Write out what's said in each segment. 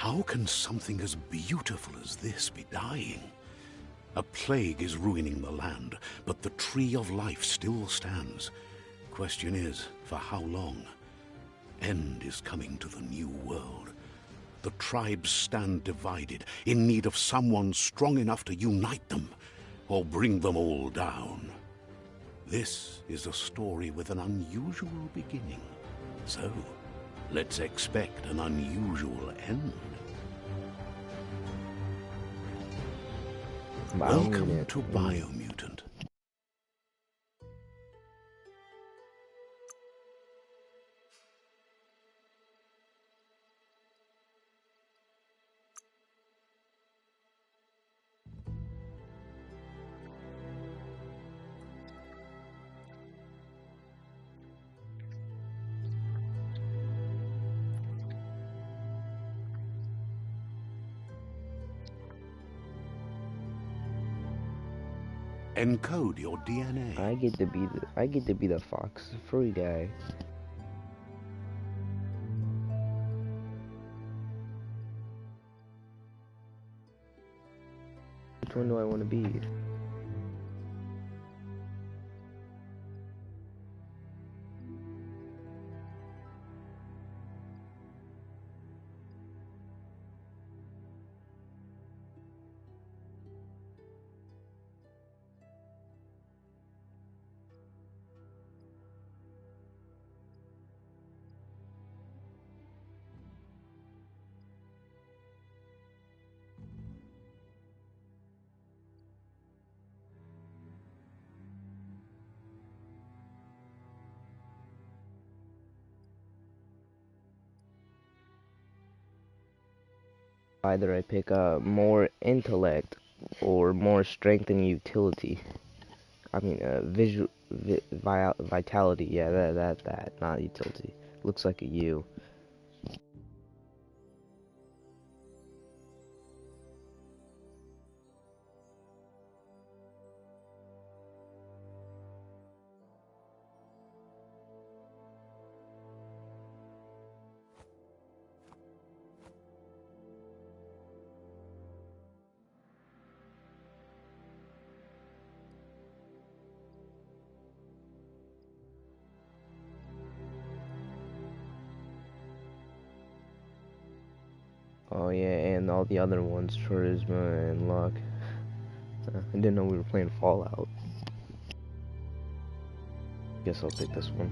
How can something as beautiful as this be dying? A plague is ruining the land, but the tree of life still stands. Question is, for how long? End is coming to the new world. The tribes stand divided, in need of someone strong enough to unite them, or bring them all down. This is a story with an unusual beginning. So, let's expect an unusual end. Welcome to Biomutant. Encode your DNA. I get to be the fox free guy. Which one do I want to be? Either I pick more intellect or more strength and utility. I mean, vitality. Yeah, that, not utility. Looks like a U. Oh yeah, and all the other ones, charisma and luck. I didn't know we were playing Fallout. Guess I'll pick this one.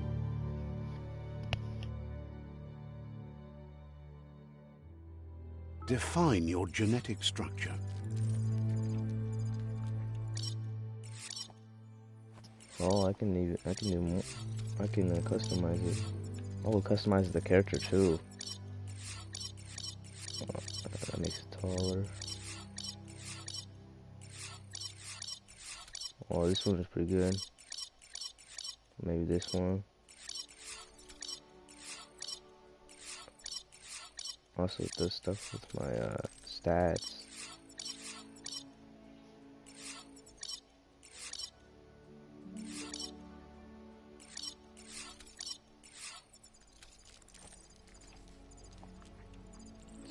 Define your genetic structure. Oh, I can do more. I can customize it. Oh, it customizes the character too. That makes it taller. Oh, this one is pretty good. Maybe this one. Also, it does stuff with my stats.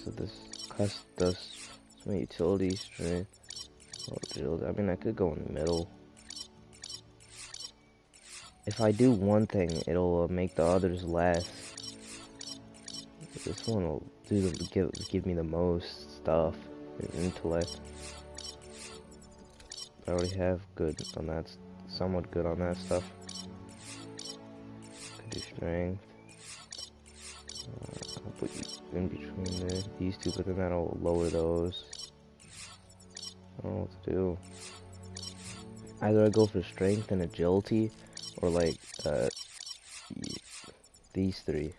So this does some utility strength. Oh, I mean, I could go in the middle. If I do one thing, it'll make the others less. This one will give me the most stuff in intellect. I already have good on that, somewhat good on that stuff. Could do strength. I'll put you in between these two, but then that'll lower those. I don't know what to do. Either I go for strength and agility, or like these three.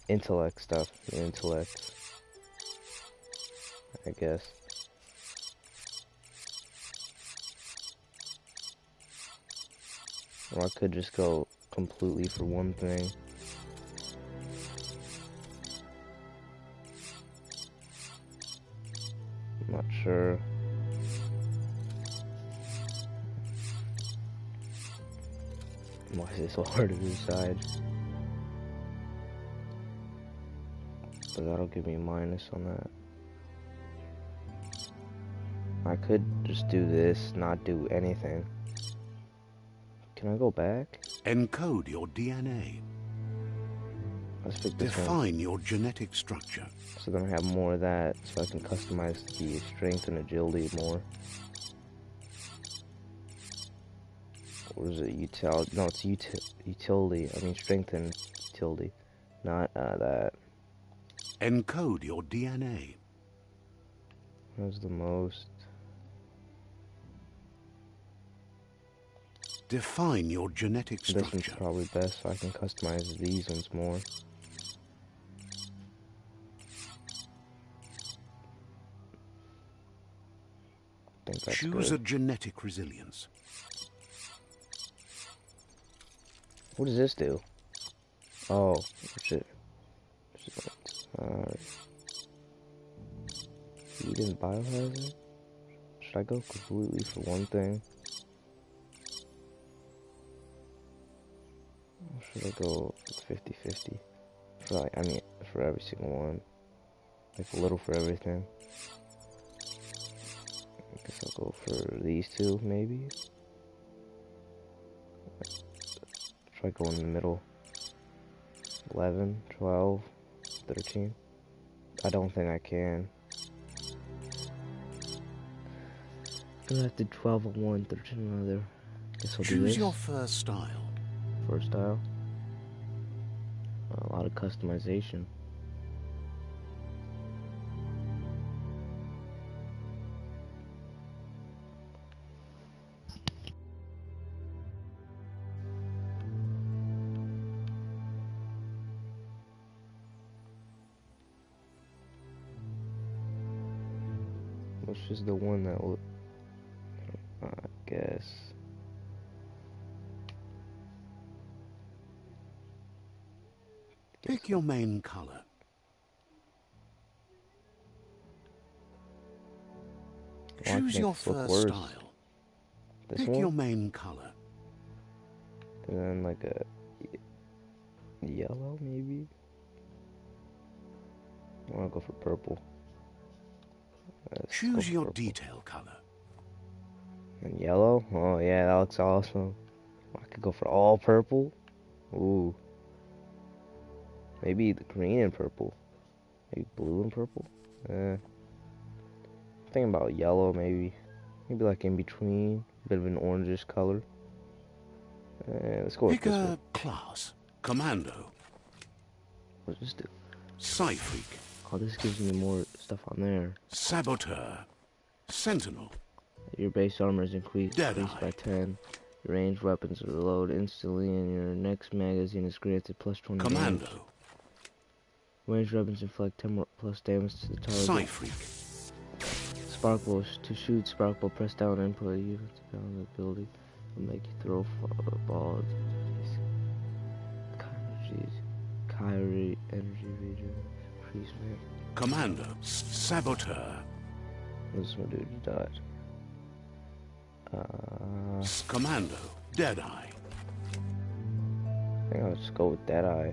Intellect stuff. Intellect, I guess. Or I could just go completely for one thing. I'm not sure. Why is it so hard to decide? But that'll give me a minus on that. I could just do this, not do anything. Can I go back? Encode your DNA. Let's pick this one. Define your genetic structure. So then I have more of that, so I can customize the strength and agility more. What is it? Utility? No, it's utility. I mean strength and utility, not that. Encode your DNA. What's the most? Define your genetic structure. This one's probably best, so I can customize these ones more. I think that's Choose good. a genetic resilience. What does this do? Oh, shit. Alright. You didn't biohazard? Should I go completely for one thing? Or should I go 50-50? I mean, for every single one. Like a little for everything. I guess I'll go for these two, maybe? Try going in the middle. 11, 12, 13. I don't think I can. Gonna have to 12 on one, 13 on another. Guess I'll do this. Choose your first style. First style. A lot of customization. Which is the one that will, I guess. Pick your main color. Choose your first style. Pick your main color. And then like a yellow, maybe? I want to go for purple. Choose your detail color. And yellow? Oh yeah, that looks awesome. I could go for all purple. Ooh. Maybe the green and purple. Maybe blue and purple. Thinking about yellow, maybe. Maybe like in between. A bit of an orangish color. Let's go with Pick this a one. class. Commando. What does this do? Psyfreak. Oh, this gives me more stuff on there. Saboteur. Sentinel. Your base armor is increased Deadeye. by 10. Your ranged weapons reload instantly, and your next magazine is granted plus 20 Commando. damage. Ranged weapons inflict 10 plus damage to the target. Psyfreak. Sparkle. To shoot sparkle, press down and input. Use the down ability will make you throw balls. Kyrie energy region. Increase man. Commando. Saboteur. This one dude died. Commando. Deadeye. I think I'll just go with Deadeye.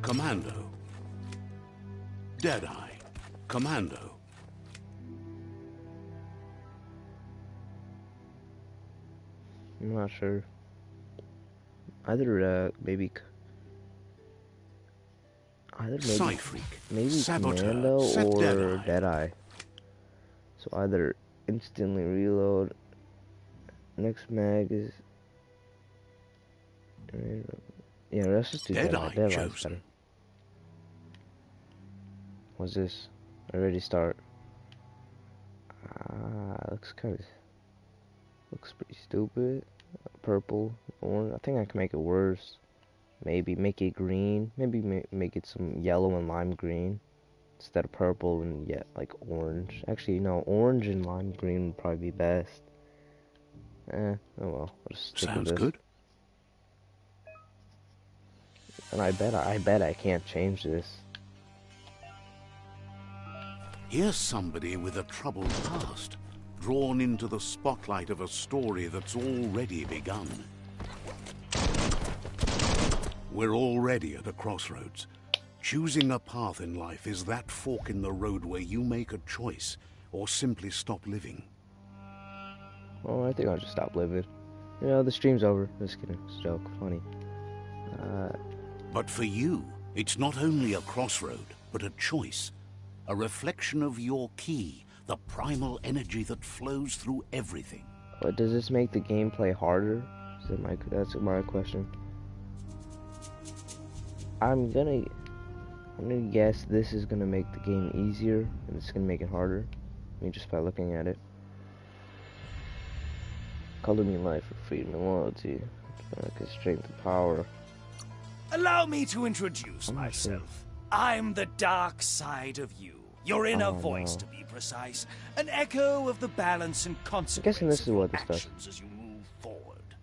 Commando. Deadeye. Commando. I'm not sure. Either Psyfreak. maybe Saboteur. Commando Set or Deadeye. Deadeye. So either instantly reload. Next mag is. Yeah, let's just do Deadeye. Deadeye's better. What's this? Already start. Looks pretty stupid. Purple, orange. I think I can make it worse. Maybe make it green. Maybe make it some yellow and lime green instead of purple and like orange. Actually, no, orange and lime green would probably be best. Oh well, I'll just stick with this. Sounds good. And I bet I can't change this. Here's somebody with a troubled past, drawn into the spotlight of a story that's already begun. We're already at a crossroads. Choosing a path in life is that fork in the road where you make a choice or simply stop living. Oh, I think I'll just stop living. You know, the stream's over. Just kidding. It's a joke. Funny. But for you, it's not only a crossroad, but a choice. A reflection of your key, the primal energy that flows through everything. But does this make the gameplay harder? That's my question. I'm gonna guess this is gonna make the game easier, and it's gonna make it harder. I mean, just by looking at it. Color me life for freedom and loyalty. Strength and power. Allow me to introduce myself. Sure. I'm the dark side of you. Your inner voice, to be precise. An echo of the balance and consequence this is of your what this does. actions as you move forward.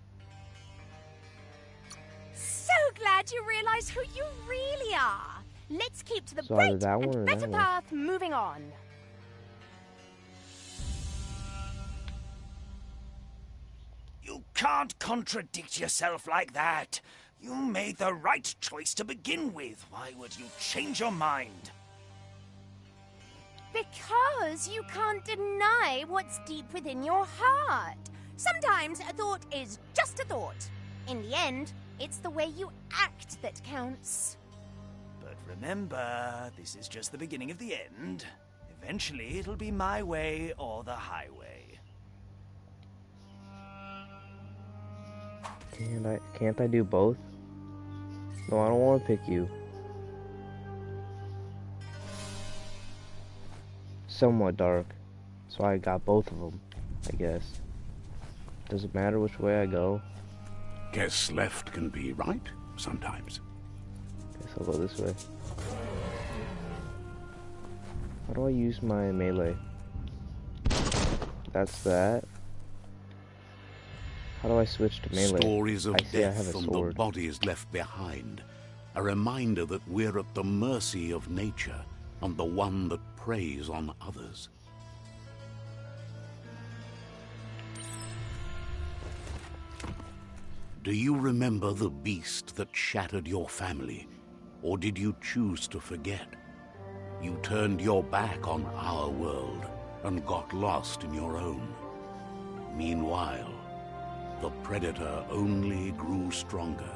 So glad you realize who you really are. Let's keep to the So either bright that one or and that better one. path moving on. You can't contradict yourself like that. You made the right choice to begin with. Why would you change your mind? Because you can't deny what's deep within your heart. Sometimes a thought is just a thought. In the end, it's the way you act that counts. But remember, this is just the beginning of the end. Eventually, it'll be my way or the highway. Can't I do both? No, I don't want to pick you. Somewhat dark, so I got both of them, I guess. Does it matter which way I go? Guess left can be right sometimes. Guess I'll go this way. How do I use my melee? That's that. How do I switch to melee? Stories of I see I have death a and the sword. bodies left behind. A reminder that we're at the mercy of nature and the one that preys on others. Do you remember the beast that shattered your family? Or did you choose to forget? You turned your back on our world and got lost in your own. Meanwhile, the predator only grew stronger.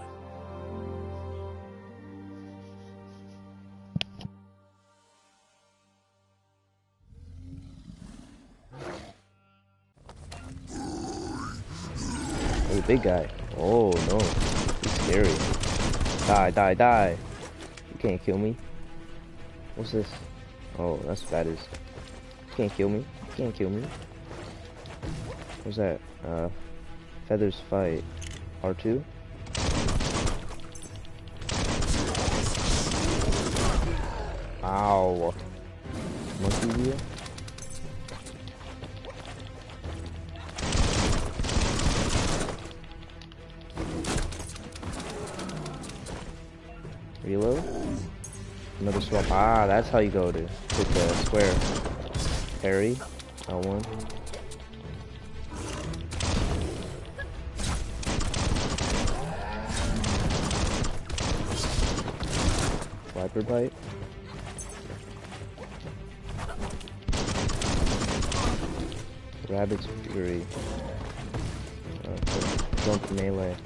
Oh, big guy. Oh no, he's scary. Die, die, die. You can't kill me. What's this? Oh, that's what that is. You can't kill me. You can't kill me. What's that? Feathers fight. R2? Ow. Monkey wheel? Reload? Another swap. Ah, that's how you go to hit the square. Parry. L1. Viper bite. Rabbit's fury. Jump melee.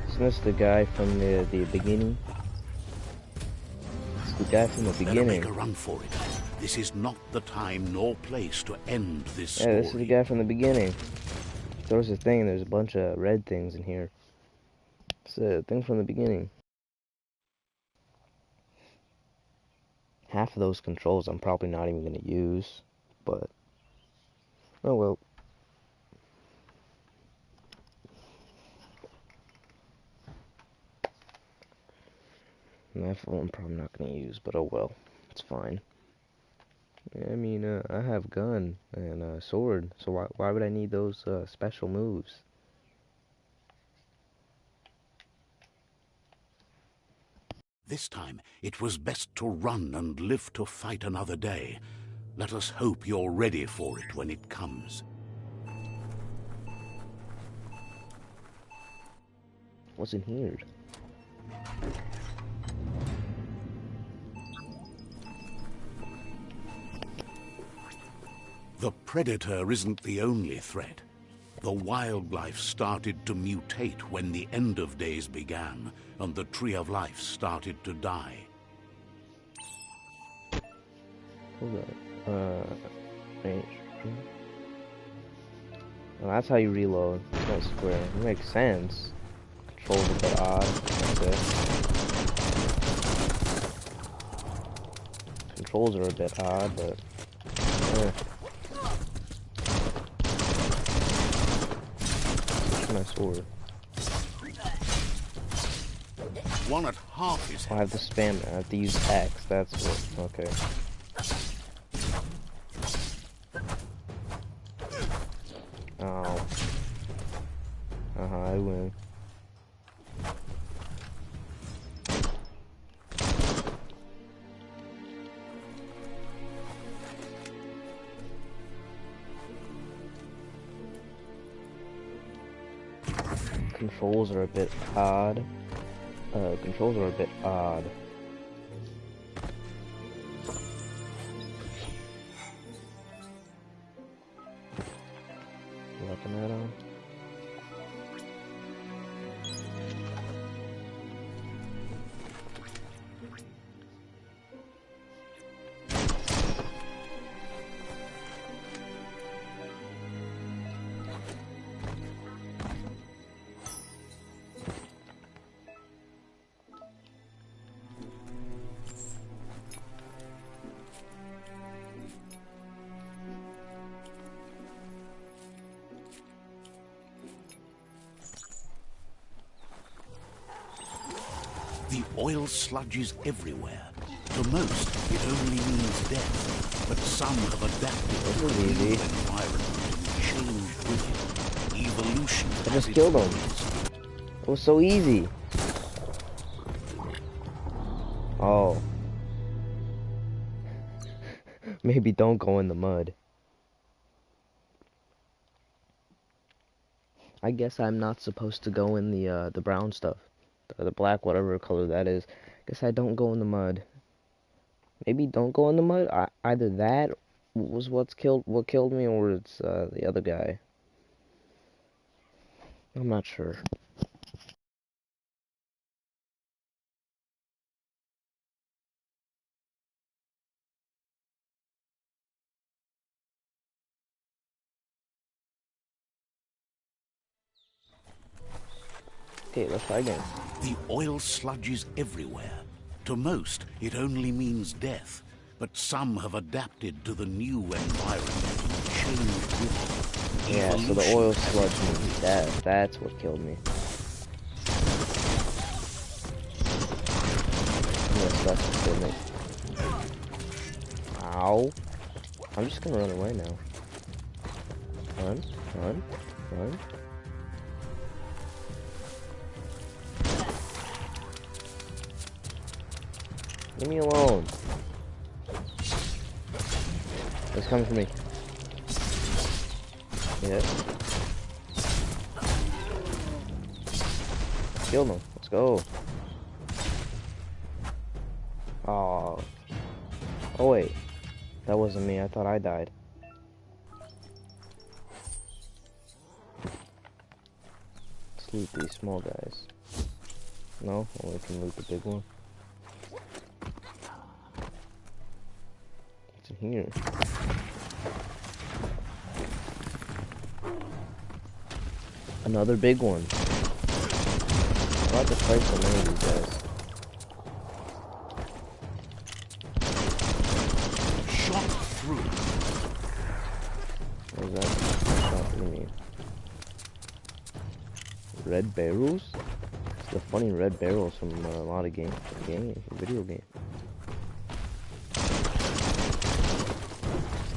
Isn't this the guy from the beginning? It's the guy from the Better beginning. make a run for it. This is not the time nor place to end this Yeah, story. this is the guy from the beginning. There was a thing, there's a bunch of red things in here. It's a thing from the beginning. Half of those controls I'm probably not even going to use, but oh well. That one I'm probably not going to use, but oh well. It's fine. I mean, I have gun and a sword, so why would I need those special moves? This time, it was best to run and live to fight another day. Let us hope you're ready for it when it comes. What's in here? The predator isn't the only threat. The wildlife started to mutate when the end of days began, and the tree of life started to die. Hold on. Range. Well, that's how you reload. It's not square. It makes sense. Controls a bit odd. That's it. Controls are a bit odd, but... my sword. One at half his I have to spam it. I have to use X. That's what. Okay. Oh. I win. Controls are a bit odd. Controls are a bit odd. Weapon add-on. The oil sludges everywhere. To most, it only means death, but some have adapted to the new environment and changed with it. Evolution I has just its killed him. ways. It was so easy. Oh. Maybe don't go in the mud. I guess I'm not supposed to go in the brown stuff. The black, whatever color that is. Guess I don't go in the mud. Maybe don't go in the mud. Either that was what killed me, or it's the other guy. I'm not sure. Okay, let's try again. The oil sludges everywhere. To most, it only means death, but some have adapted to the new environment and changed with it. Yeah, so the oil sludge means death. That's what killed me. Yes, that's what killed me. Ow. I'm just gonna run away now. Run, run, run. Leave me alone. It's coming for me. Yes. Kill him. Let's go. Oh. Oh wait. That wasn't me. I thought I died. Let's loot these small guys. No? Only can loot the big one. What's in here? Another big one. I'm about to fight so many of these guys. Shot through. What is that? What do you mean? Red barrels? It's the funny red barrels from a lot of video games.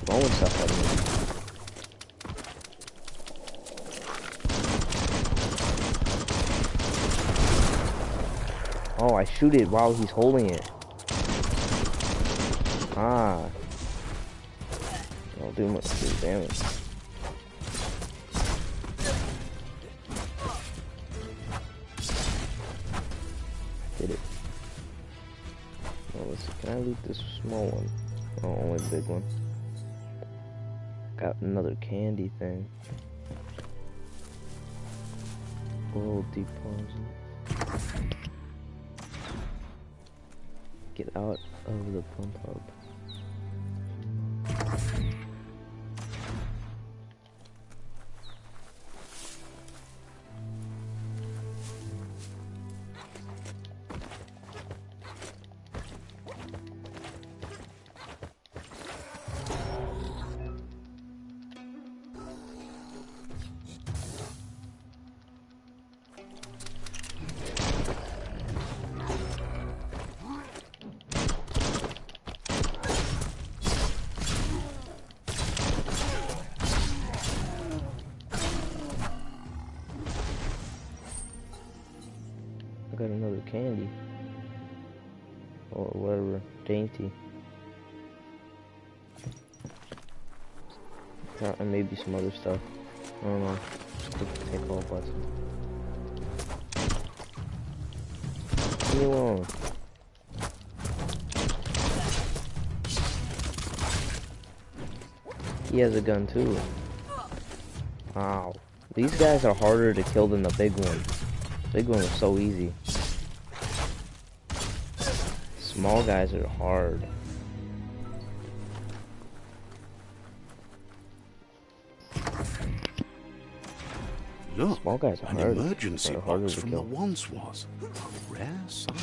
Throwing stuff at me. Oh, I shoot it while he's holding it. Ah. I'll do much damage. I loot this small one? Oh, only the big one. Got another candy thing. World deposit. Get out of the pump hub. I got another candy. Or whatever. Dainty. And maybe some other stuff. I don't know. Just click the take all button. Leave me alone. He has a gun too. Wow. These guys are harder to kill than the big one. The big one was so easy. Small guys are hard. Look, Small guys are an hard. emergency They're harder box to from kill. the once was. A rare sight.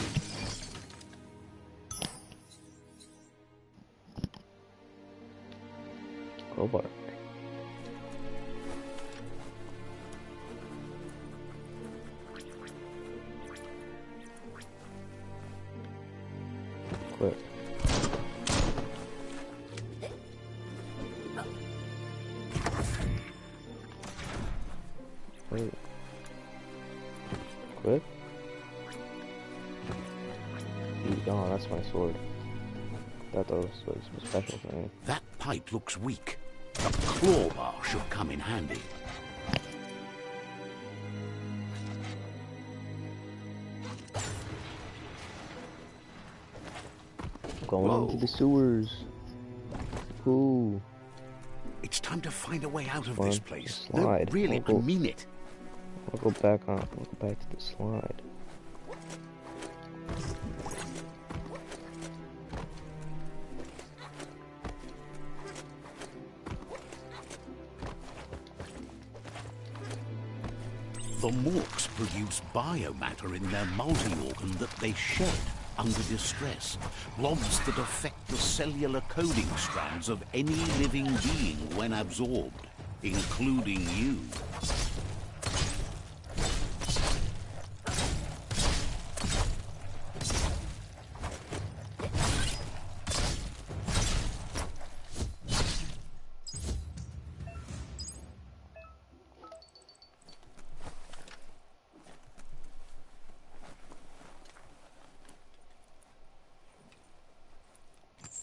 Crowbar. Quick. Wait. Quick. Oh, that's my sword. Thought that was a special thing. That pipe looks weak. A claw bar should come in handy. Going into the sewers. Ooh. It's time to find a way out of Come on, this place. just No, slide. really, I I'll go- mean it. I'll go back on. I'll go back to the slide. The Morks produce biomatter in their multi-organ that they shed under distress. Blobs that affect the cellular coding strands of any living being when absorbed, including you.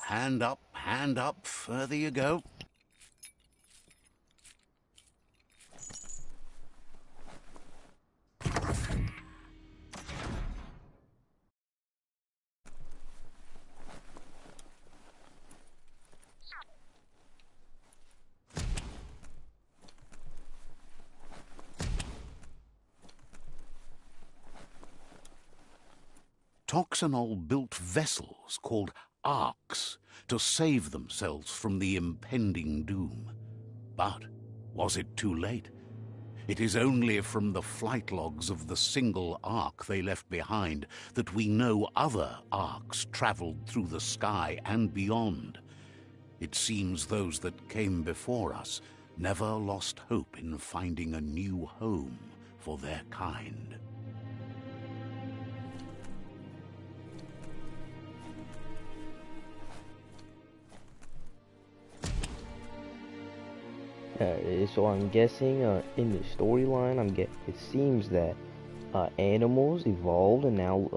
Hand up, further you go. Toxanol built vessels called arks to save themselves from the impending doom. But was it too late? It is only from the flight logs of the single ark they left behind that we know other arks traveled through the sky and beyond. It seems those that came before us never lost hope in finding a new home for their kind. So I'm guessing in the storyline, it seems that animals evolved and now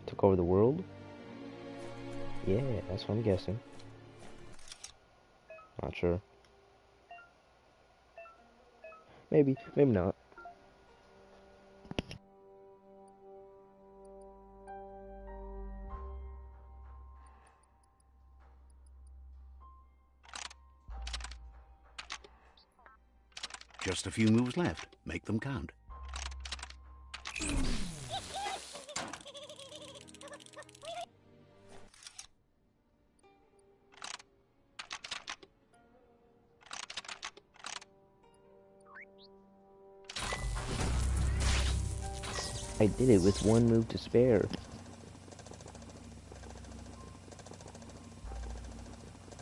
took over the world. Yeah, that's what I'm guessing. Not sure. Maybe not. Just a few moves left. Make them count. I did it with one move to spare.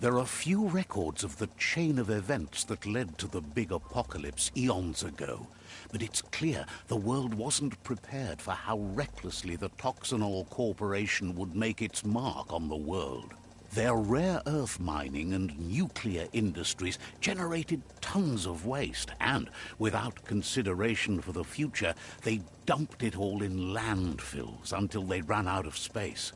There are few records of the chain of events that led to the big apocalypse eons ago, but it's clear the world wasn't prepared for how recklessly the Toxanol Corporation would make its mark on the world. Their rare earth mining and nuclear industries generated tons of waste, and, without consideration for the future, they dumped it all in landfills until they ran out of space.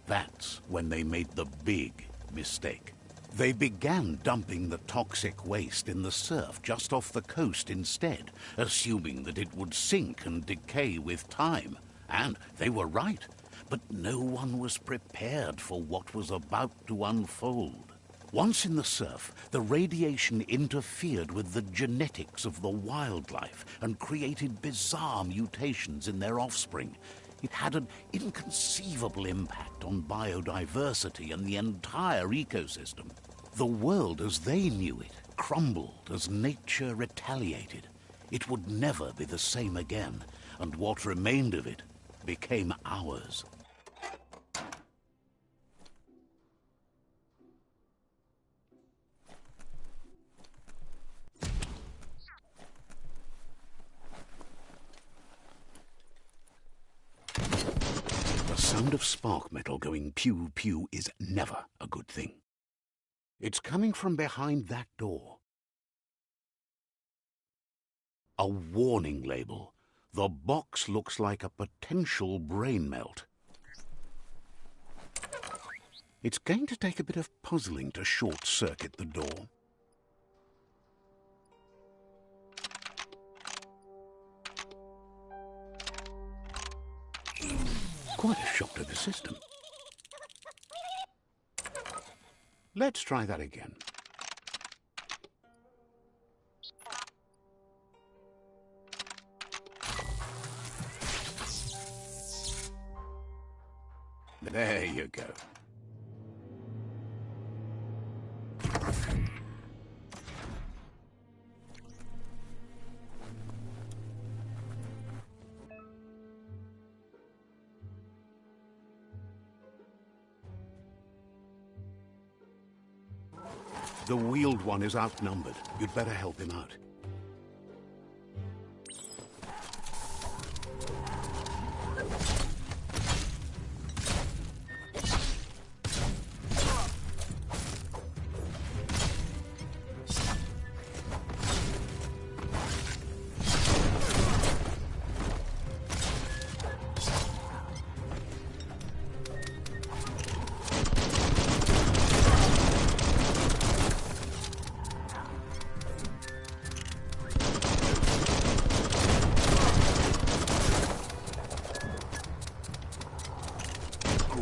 That's when they made the big mistake. They began dumping the toxic waste in the surf just off the coast instead, assuming that it would sink and decay with time. And they were right. But no one was prepared for what was about to unfold. Once in the surf, the radiation interfered with the genetics of the wildlife and created bizarre mutations in their offspring. It had an inconceivable impact on biodiversity and the entire ecosystem. The world as they knew it crumbled as nature retaliated. It would never be the same again, and what remained of it became ours. The sound of spark metal going pew-pew is never a good thing. It's coming from behind that door. A warning label. The box looks like a potential brain melt. It's going to take a bit of puzzling to short-circuit the door. Quite a shock to the system. Let's try that again. There you go. The wheeled one is outnumbered. You'd better help him out.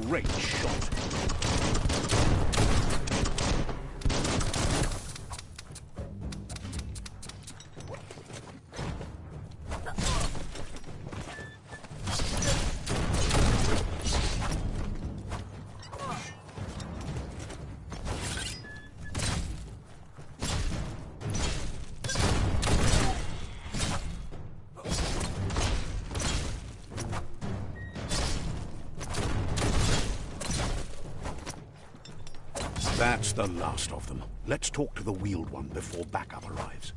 Great shot. That's the last of them. Let's talk to the wheeled one before backup arrives.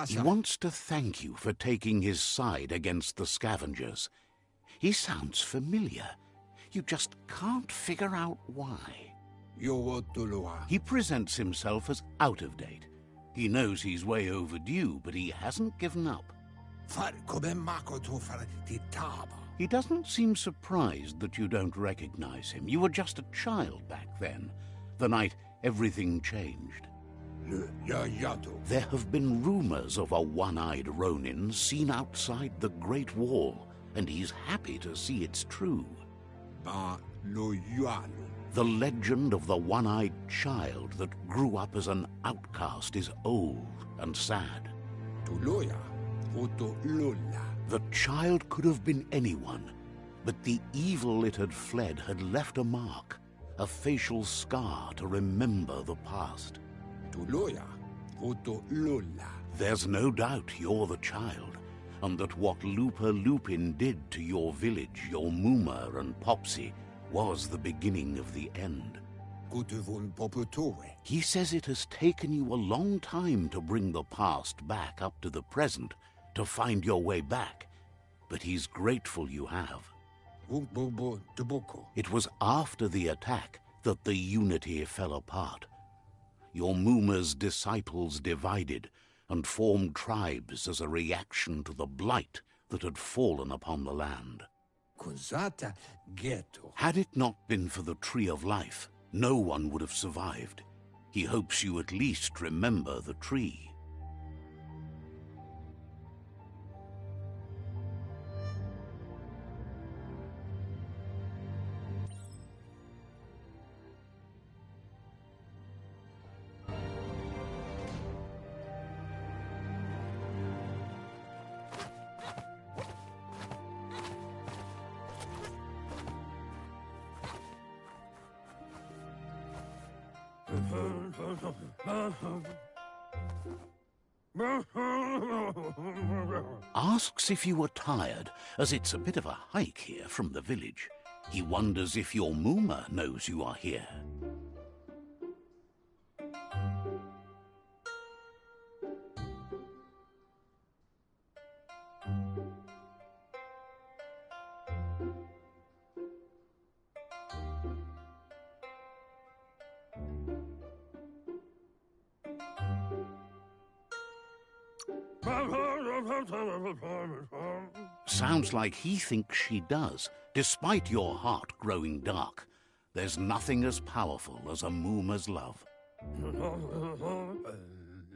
He wants to thank you for taking his side against the scavengers. He sounds familiar. You just can't figure out why. He presents himself as out of date. He knows he's way overdue, but he hasn't given up. He doesn't seem surprised that you don't recognize him. You were just a child back then, the night everything changed. There have been rumors of a one-eyed Ronin seen outside the Great Wall, and he's happy to see it's true. The legend of the one-eyed child that grew up as an outcast is old and sad. The child could have been anyone, but the evil it had fled had left a mark, a facial scar to remember the past. There's no doubt you're the child, and that what Lupa Lupin did to your village, your Muma and Popsy, was the beginning of the end. He says it has taken you a long time to bring the past back up to the present, to find your way back, but he's grateful you have. It was after the attack that the unity fell apart. Your Muma's disciples divided and formed tribes as a reaction to the blight that had fallen upon the land. Had it not been for the Tree of Life, no one would have survived. He hopes you at least remember the tree. Asks if you were tired, as it's a bit of a hike here from the village. He wonders if your Muma knows you are here. Sounds like he thinks she does, despite your heart growing dark. There's nothing as powerful as a Muma's love.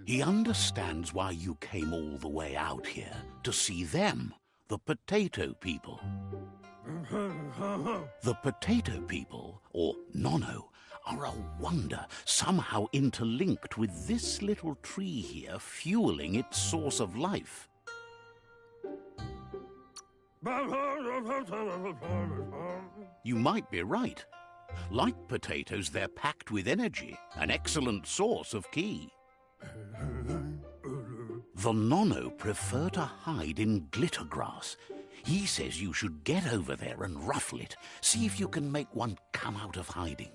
He understands why you came all the way out here, to see them, the potato people. The potato people, or Nono, are a wonder, somehow interlinked with this little tree here fueling its source of life. You might be right. Like potatoes, they're packed with energy, an excellent source of ki. The Nono prefer to hide in glitter grass. He says you should get over there and ruffle it. See if you can make one come out of hiding.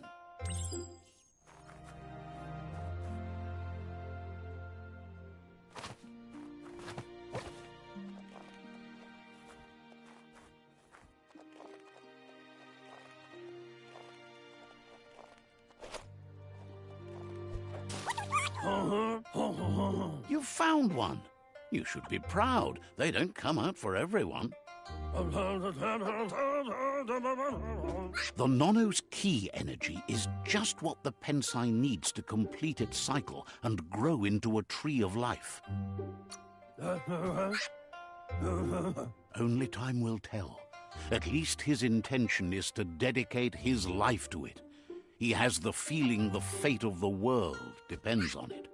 You found one. You should be proud. They don't come out for everyone. The Nono's ki energy is just what the Pensai needs to complete its cycle and grow into a tree of life. Only time will tell. At least his intention is to dedicate his life to it. He has the feeling the fate of the world depends on it.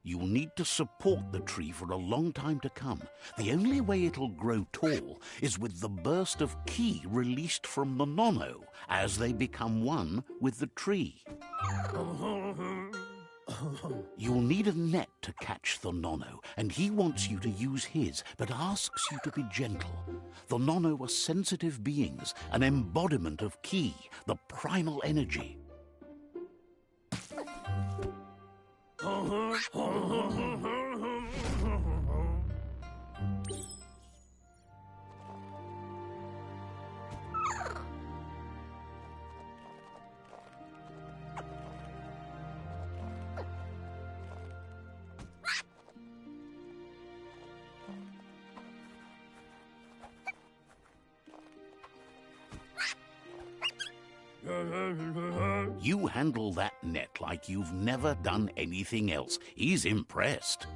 You'll need to support the tree for a long time to come. The only way it'll grow tall is with the burst of ki released from the Nono as they become one with the tree. You'll need a net to catch the Nono, and he wants you to use his, but asks you to be gentle. The Nono are sensitive beings, an embodiment of ki, the primal energy. You handle that net like you've never done anything else. He's impressed.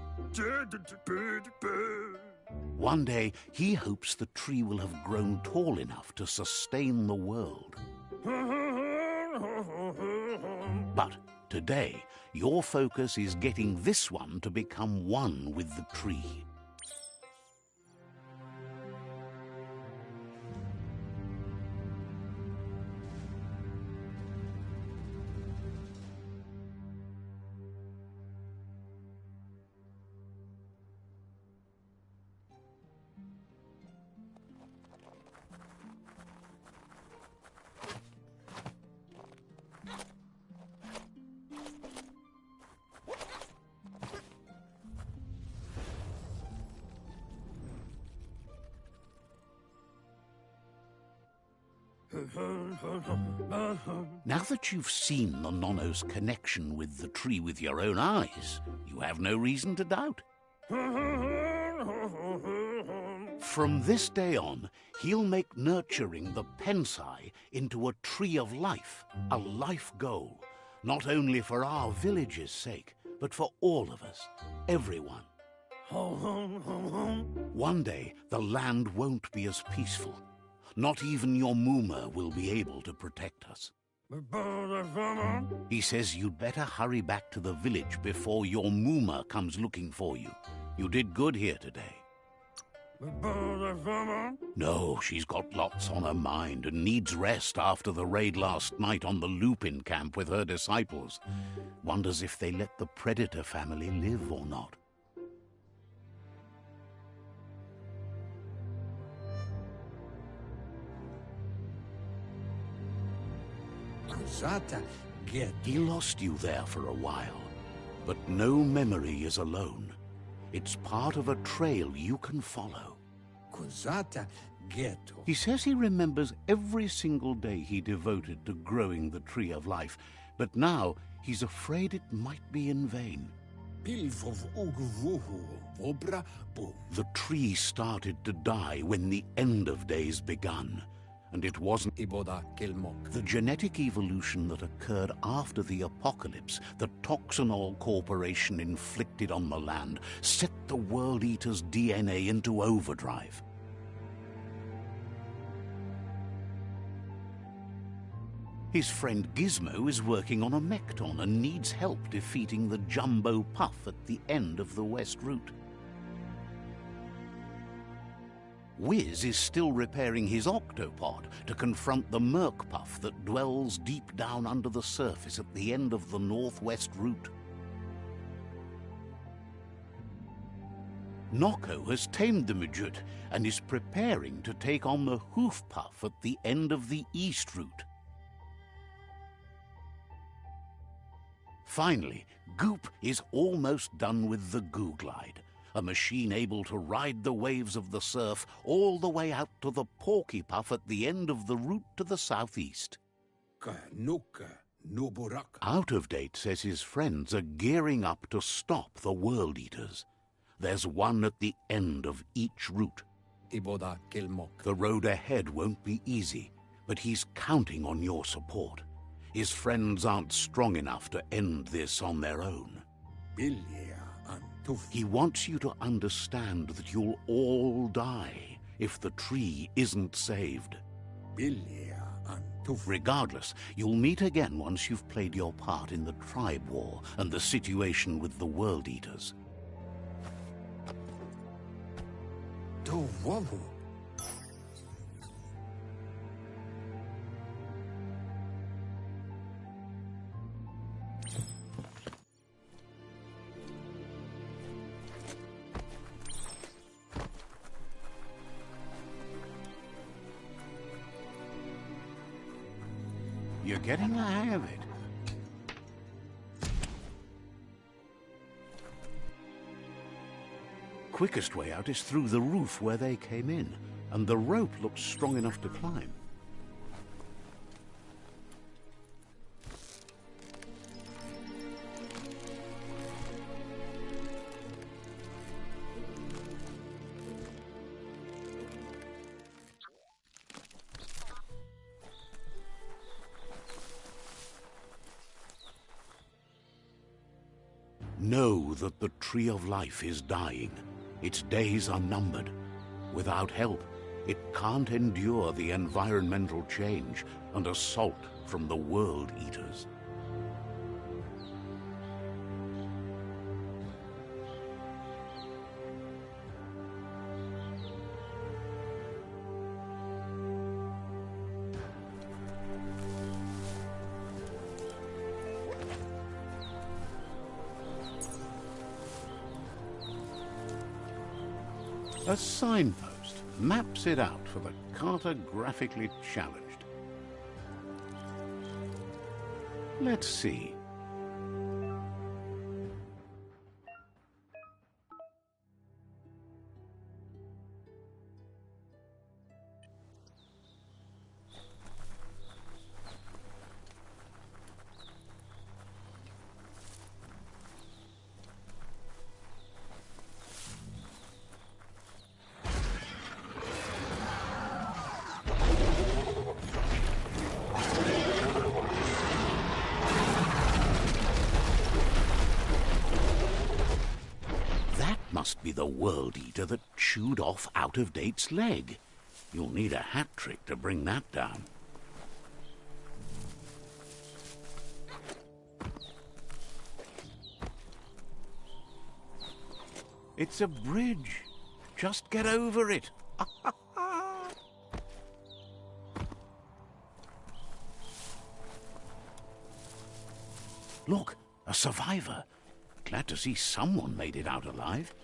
One day, he hopes the tree will have grown tall enough to sustain the world. But today, your focus is getting this one to become one with the tree. Now that you've seen the Nonno's connection with the tree with your own eyes, you have no reason to doubt. From this day on, he'll make nurturing the Pensai into a tree of life, a life goal, not only for our village's sake, but for all of us, everyone. One day, the land won't be as peaceful. Not even your Moomer will be able to protect us. He says you'd better hurry back to the village before your Moomer comes looking for you. You did good here today. No, she's got lots on her mind and needs rest after the raid last night on the Lupin camp with her disciples. Wonders if they let the Predator family live or not. He lost you there for a while, but no memory is alone. It's part of a trail you can follow. He says he remembers every single day he devoted to growing the Tree of Life, but now he's afraid it might be in vain. The tree started to die when the end of days begun. And it wasn't the genetic evolution that occurred after the apocalypse that Toxanol Corporation inflicted on the land set the World Eater's DNA into overdrive. His friend Gizmo is working on a Mekton and needs help defeating the Jumbo Puff at the end of the West Route. Wiz is still repairing his octopod to confront the Merc Puff that dwells deep down under the surface at the end of the Northwest Route. Nocco has tamed the Midget and is preparing to take on the Hoof Puff at the end of the East Route. Finally, Goop is almost done with the Goo Glide, a machine able to ride the waves of the surf all the way out to the Porky Puff at the end of the route to the southeast. Out of Date says his friends are gearing up to stop the World Eaters. There's one at the end of each route. The road ahead won't be easy, but he's counting on your support. His friends aren't strong enough to end this on their own. He wants you to understand that you'll all die if the tree isn't saved. Regardless, you'll meet again once you've played your part in the tribe war and the situation with the World Eaters. You're getting the hang of it. Quickest way out is through the roof where they came in, and the rope looks strong enough to climb. Know that the Tree of Life is dying. Its days are numbered. Without help, it can't endure the environmental change and assault from the World Eaters. A signpost maps it out for the cartographically challenged. Let's see. Must be the World Eater that chewed off Out-of-Date's leg. You'll need a hat trick to bring that down. It's a bridge. Just get over it. Look, a survivor. Glad to see someone made it out alive.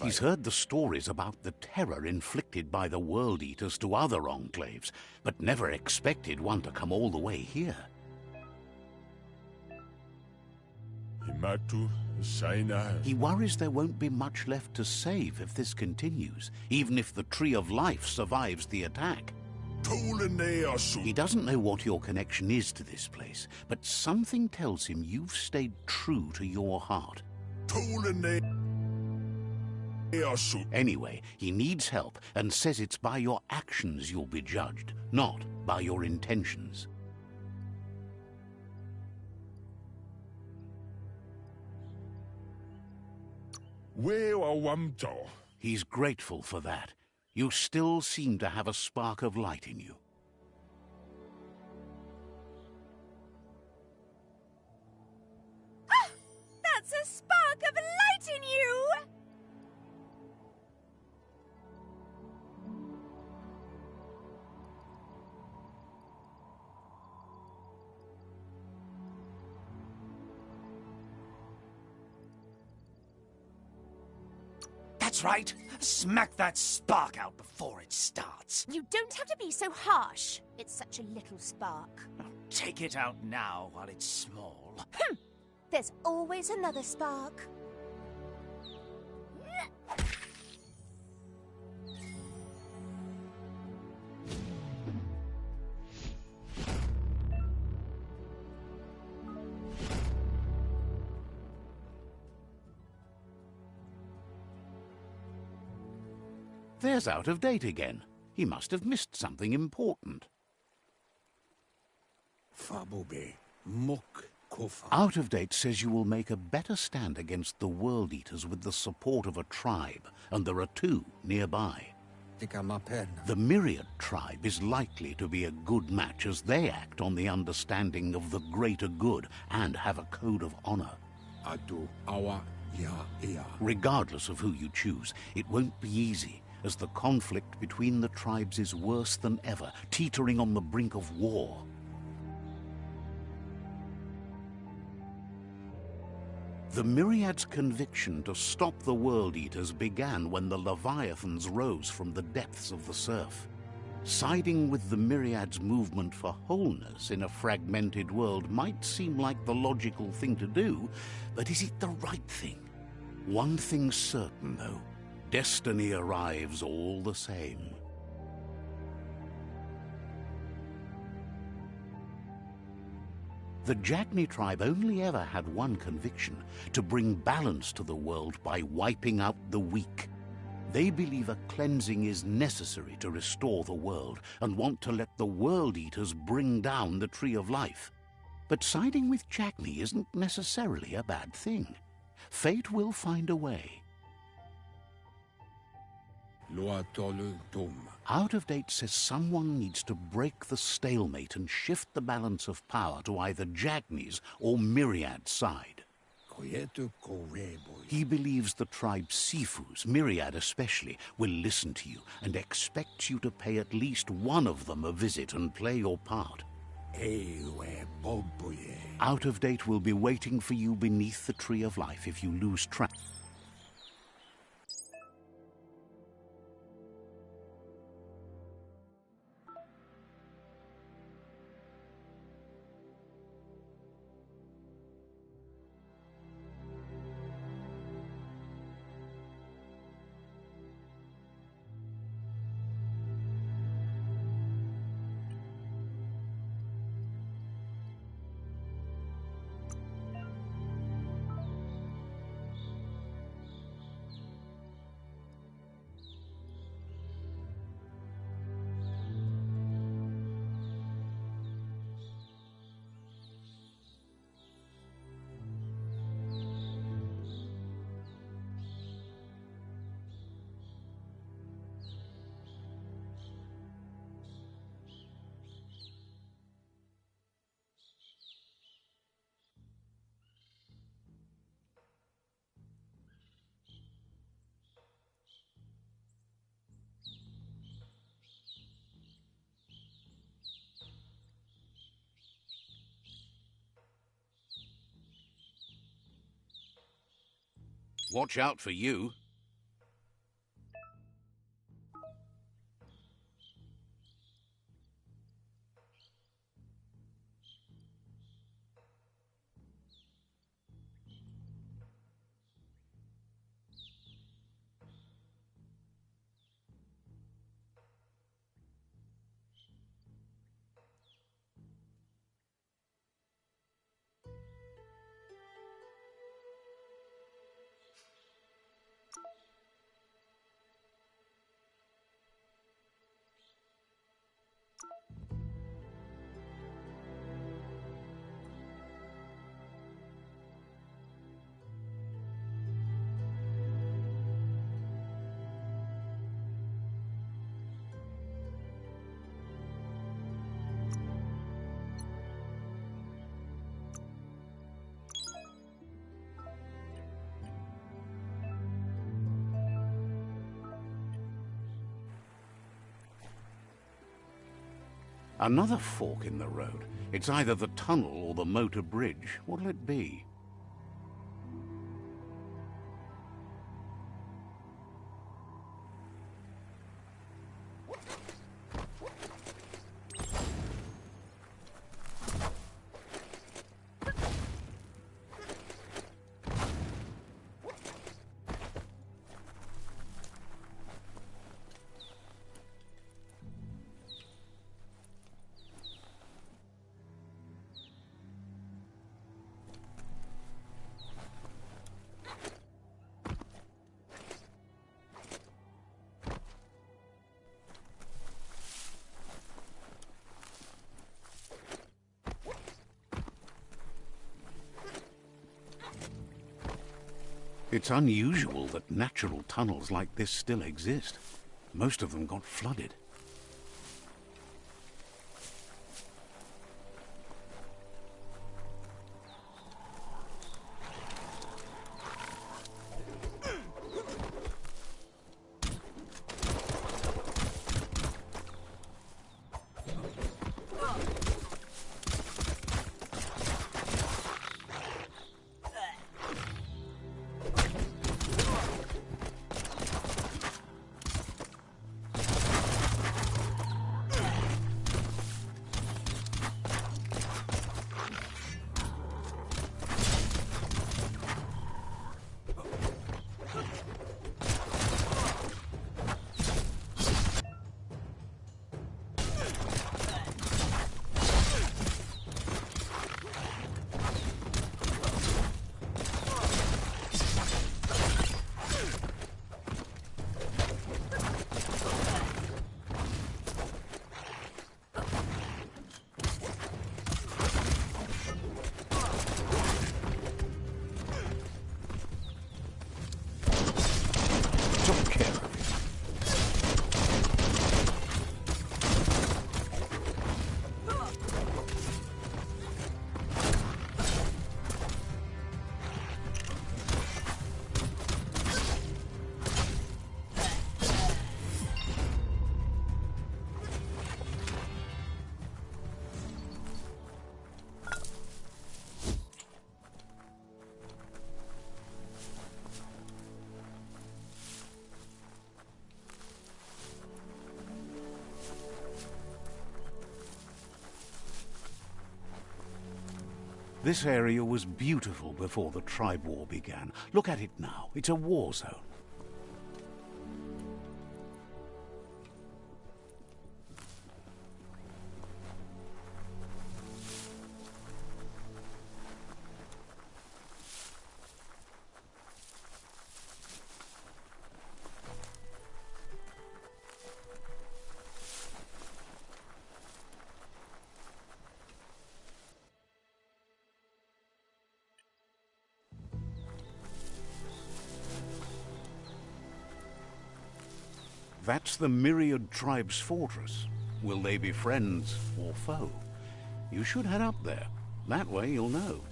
He's heard the stories about the terror inflicted by the World Eaters to other enclaves, but never expected one to come all the way here. He worries there won't be much left to save if this continues, even if the Tree of Life survives the attack. He doesn't know what your connection is to this place, but something tells him you've stayed true to your heart. Anyway, he needs help and says it's by your actions you'll be judged, not by your intentions. He's grateful for that. You still seem to have a spark of light in you. Ah! That's a spark of light in you! That's right. Smack that spark out before it starts. You don't have to be so harsh. It's such a little spark. Now, take it out now while it's small. There's always another spark. There's Out-of-Date again. He must have missed something important. Out-of-Date says you will make a better stand against the World Eaters with the support of a tribe, and there are two nearby. The Myriad tribe is likely to be a good match as they act on the understanding of the greater good and have a code of honor. Regardless of who you choose, it won't be easy, as the conflict between the tribes is worse than ever, teetering on the brink of war. The Myriad's conviction to stop the World Eaters began when the Leviathans rose from the depths of the surf. Siding with the Myriad's movement for wholeness in a fragmented world might seem like the logical thing to do, but is it the right thing? One thing's certain, though. Destiny arrives all the same. The Jagni tribe only ever had one conviction: to bring balance to the world by wiping out the weak. They believe a cleansing is necessary to restore the world and want to let the World Eaters bring down the Tree of Life. But siding with Jackney isn't necessarily a bad thing. Fate will find a way. Out of Date says someone needs to break the stalemate and shift the balance of power to either Jackney's or Myriad's side. He believes the tribe Sifus, Myriad especially, will listen to you and expects you to pay at least one of them a visit and play your part. Out of Date will be waiting for you beneath the Tree of Life if you lose track. Watch out for you. Another fork in the road. It's either the tunnel or the motor bridge. What'll it be? It's unusual that natural tunnels like this still exist. Most of them got flooded. This area was beautiful before the tribe war began. Look at it now. It's a war zone. That's the Myriad Tribe's fortress. Will they be friends or foe? You should head up there. That way you'll know.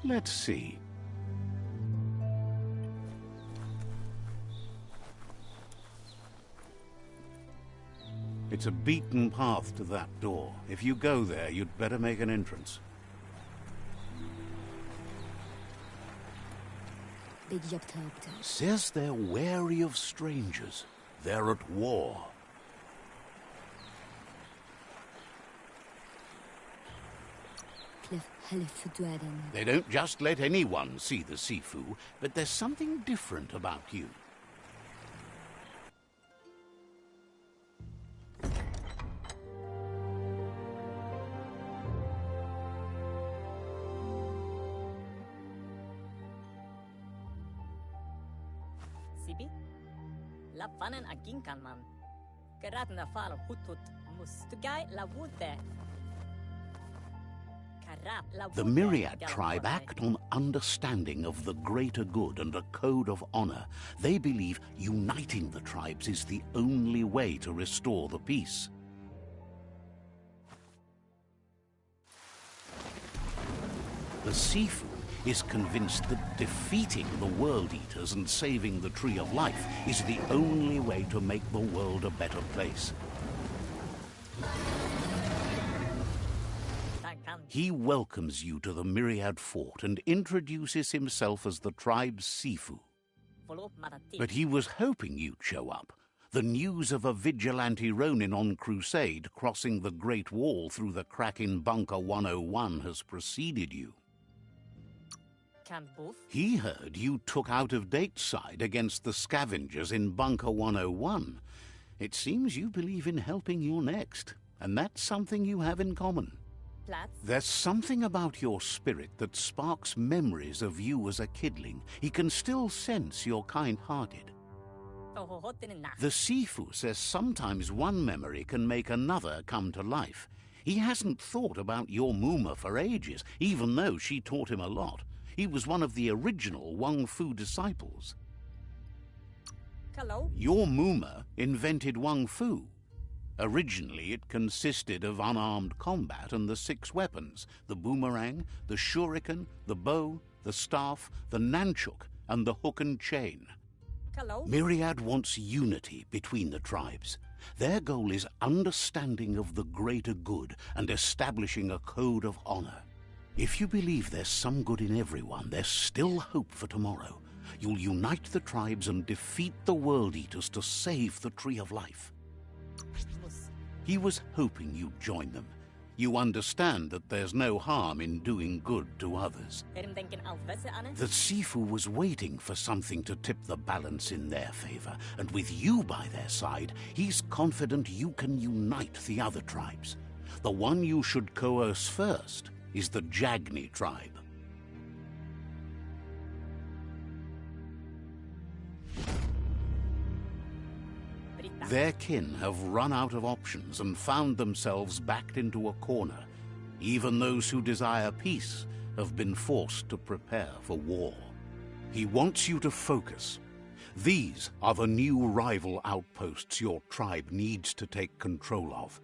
Let's see. It's a beaten path to that door. If you go there, you'd better make an entrance. Says they're wary of strangers. They're at war. They don't just let anyone see the Sifu, but there's something different about you. Lapanen aginkan man. Gerat na fal hutut mustugai la wute. The Myriad tribe act on understanding of the greater good and a code of honor. They believe uniting the tribes is the only way to restore the peace. The Sifu is convinced that defeating the World Eaters and saving the Tree of Life is the only way to make the world a better place. He welcomes you to the Myriad Fort and introduces himself as the tribe's Sifu. But he was hoping you'd show up. The news of a vigilante Ronin on crusade crossing the Great Wall through the crack in Bunker 101 has preceded you. He heard you took out-of-date side against the scavengers in Bunker 101. It seems you believe in helping your next, and that's something you have in common. There's something about your spirit that sparks memories of you as a kidling. He can still sense you're kind-hearted. The Sifu says sometimes one memory can make another come to life. He hasn't thought about your Muma for ages, even though she taught him a lot. He was one of the original Wang Fu disciples. Hello? Your Muma invented Wang Fu. Originally, it consisted of unarmed combat and the 6 weapons: the boomerang, the shuriken, the bow, the staff, the nunchuk, and the hook and chain. Hello? Myriad wants unity between the tribes. Their goal is understanding of the greater good and establishing a code of honor. If you believe there's some good in everyone, there's still hope for tomorrow. You'll unite the tribes and defeat the World Eaters to save the Tree of Life. He was hoping you'd join them. You understand that there's no harm in doing good to others. The Sifu was waiting for something to tip the balance in their favor, and with you by their side, he's confident you can unite the other tribes. The one you should coerce first is the Jagni tribe. Their kin have run out of options and found themselves backed into a corner. Even those who desire peace have been forced to prepare for war. He wants you to focus. These are the new rival outposts your tribe needs to take control of.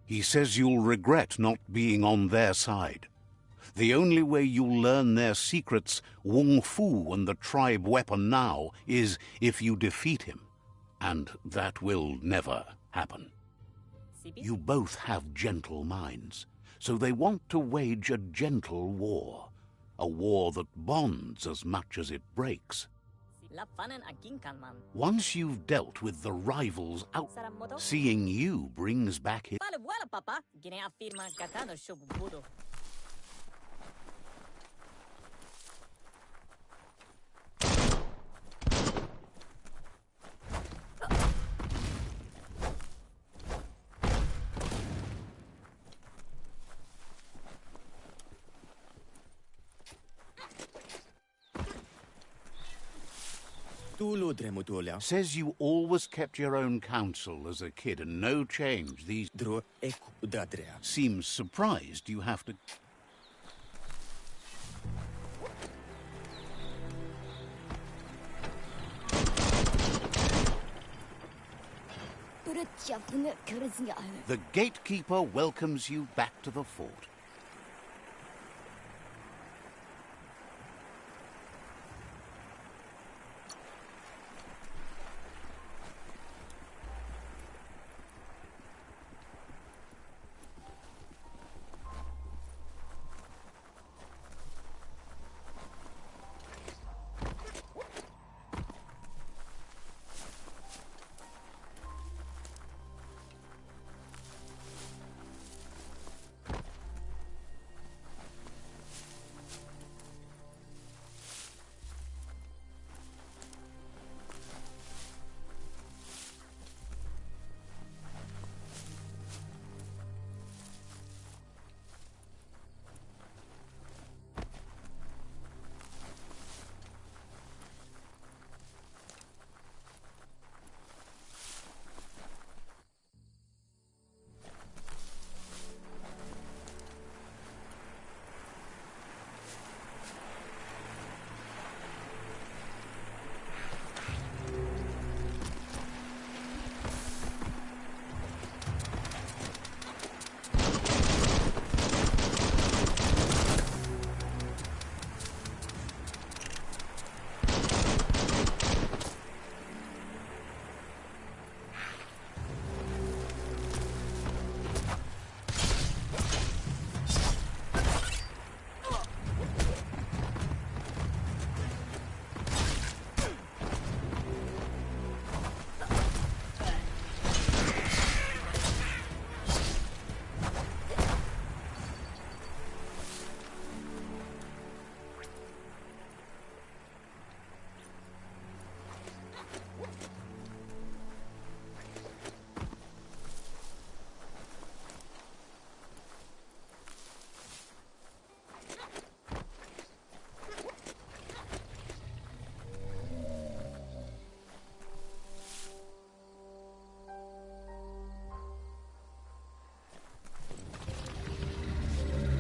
He says you'll regret not being on their side. The only way you'll learn their secrets, Wung Fu and the tribe weapon now, is if you defeat him. And that will never happen. You both have gentle minds, so they want to wage a gentle war. A war that bonds as much as it breaks. Once you've dealt with the rivals out, seeing you brings back his... Says you always kept your own counsel as a kid and no change these... Seems surprised you have to... The gatekeeper welcomes you back to the fort.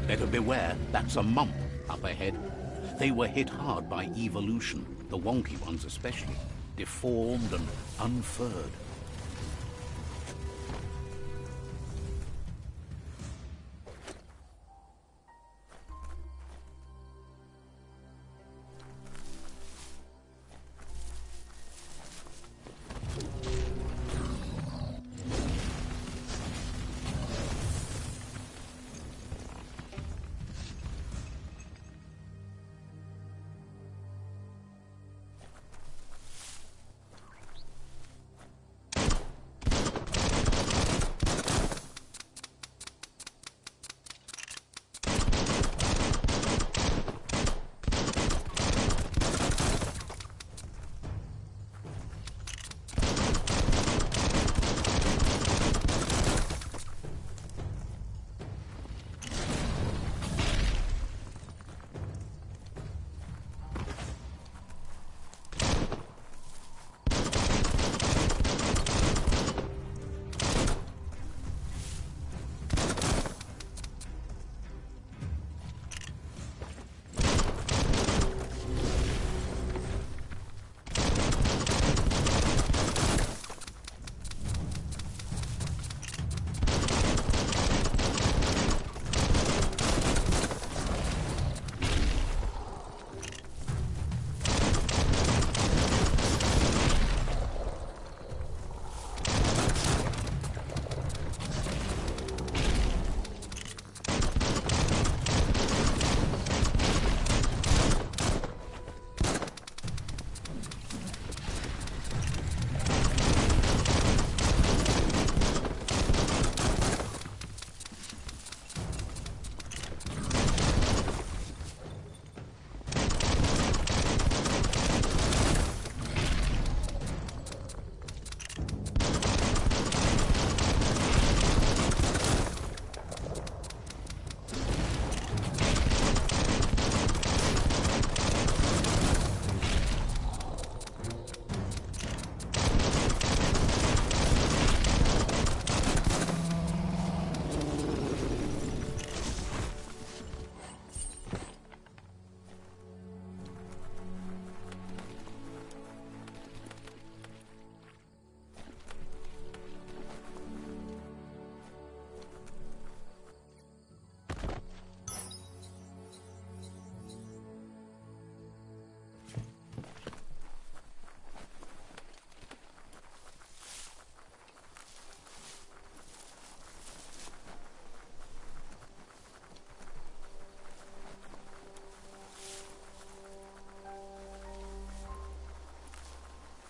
Better beware, that's a mump up ahead. They were hit hard by evolution, the wonky ones especially, deformed and unfurred.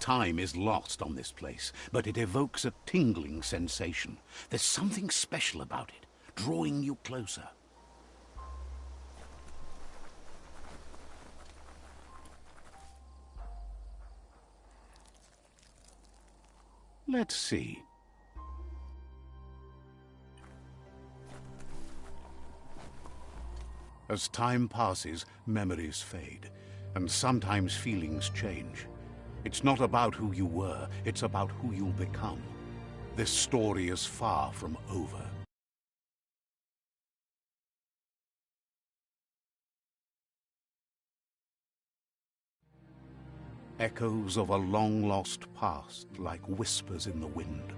Time is lost on this place, but it evokes a tingling sensation. There's something special about it, drawing you closer. Let's see. As time passes, memories fade, and sometimes feelings change. It's not about who you were, it's about who you'll become. This story is far from over. Echoes of a long-lost past, like whispers in the wind.